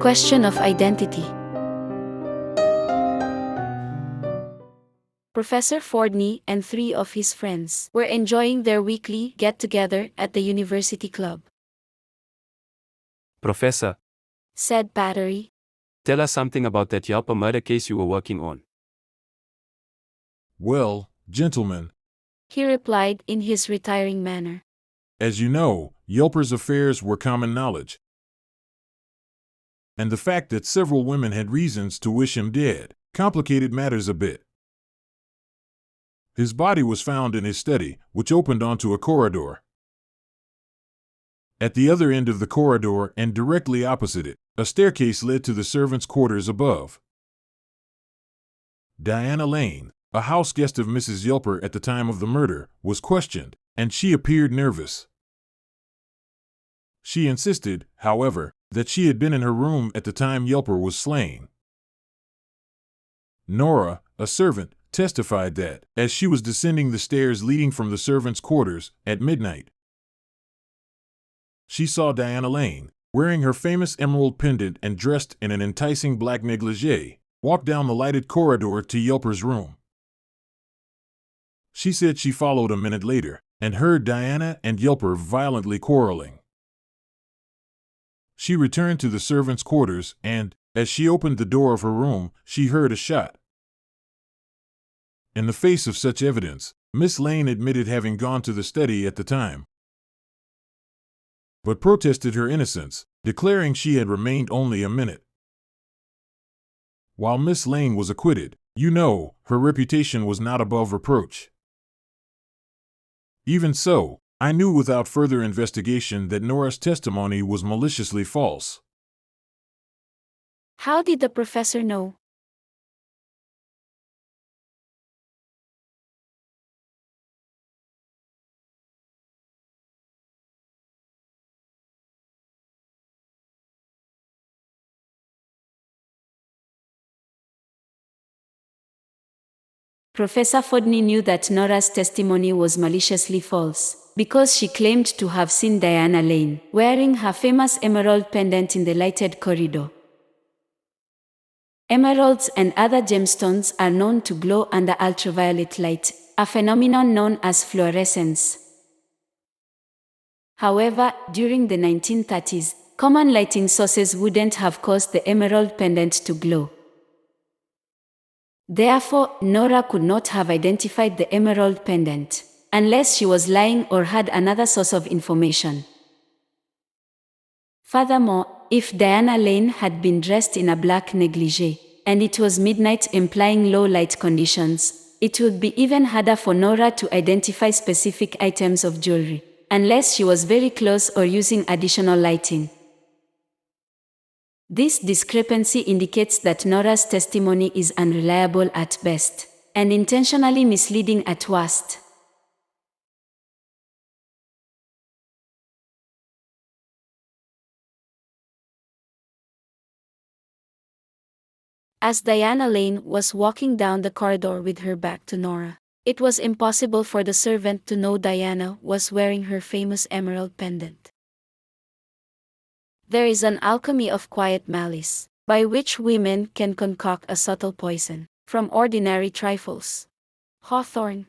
question of identity. Professor Fordney and three of his friends were enjoying their weekly get-together at the university club. Professor, Said Battery. tell us something about that Yelper murder case you were working on. Well, gentlemen, He replied in his retiring manner. as you know, Yelper's affairs were common knowledge. And the fact that several women had reasons to wish him dead complicated matters a bit. His body was found in his study, which opened onto a corridor. At the other end of the corridor and directly opposite it, a staircase led to the servants' quarters above. Diana Lane, a house guest of Mrs. Yelper at the time of the murder, was questioned, and she appeared nervous. She insisted, however, that she had been in her room at the time Yelper was slain. Nora, a servant, testified that, as she was descending the stairs leading from the servants' quarters at midnight, she saw Diana Lane, wearing her famous emerald pendant and dressed in an enticing black negligee, walk down the lighted corridor to Yelper's room. She said she followed a minute later and heard Diana and Yelper violently quarreling. She returned to the servants' quarters and, as she opened the door of her room, she heard a shot. In the face of such evidence, Miss Lane admitted having gone to the study at the time, but protested her innocence, declaring she had remained only a minute. While Miss Lane was acquitted, her reputation was not above reproach. Even so, I knew without further investigation that Nora's testimony was maliciously false. How did the professor know? Professor Fordney knew that Nora's testimony was maliciously false, because she claimed to have seen Diana Lane wearing her famous emerald pendant in the lighted corridor. Emeralds and other gemstones are known to glow under ultraviolet light, a phenomenon known as fluorescence. However, during the 1930s, common lighting sources wouldn't have caused the emerald pendant to glow. Therefore, Nora could not have identified the emerald pendant, unless she was lying or had another source of information. Furthermore, if Diana Lane had been dressed in a black negligee, and it was midnight implying low light conditions, it would be even harder for Nora to identify specific items of jewelry, unless she was very close or using additional lighting. This discrepancy indicates that Nora's testimony is unreliable at best, and intentionally misleading at worst. As Diana Lane was walking down the corridor with her back to Nora, it was impossible for the servant to know Diana was wearing her famous emerald pendant. There is an alchemy of quiet malice, by which women can concoct a subtle poison from ordinary trifles. Hawthorne.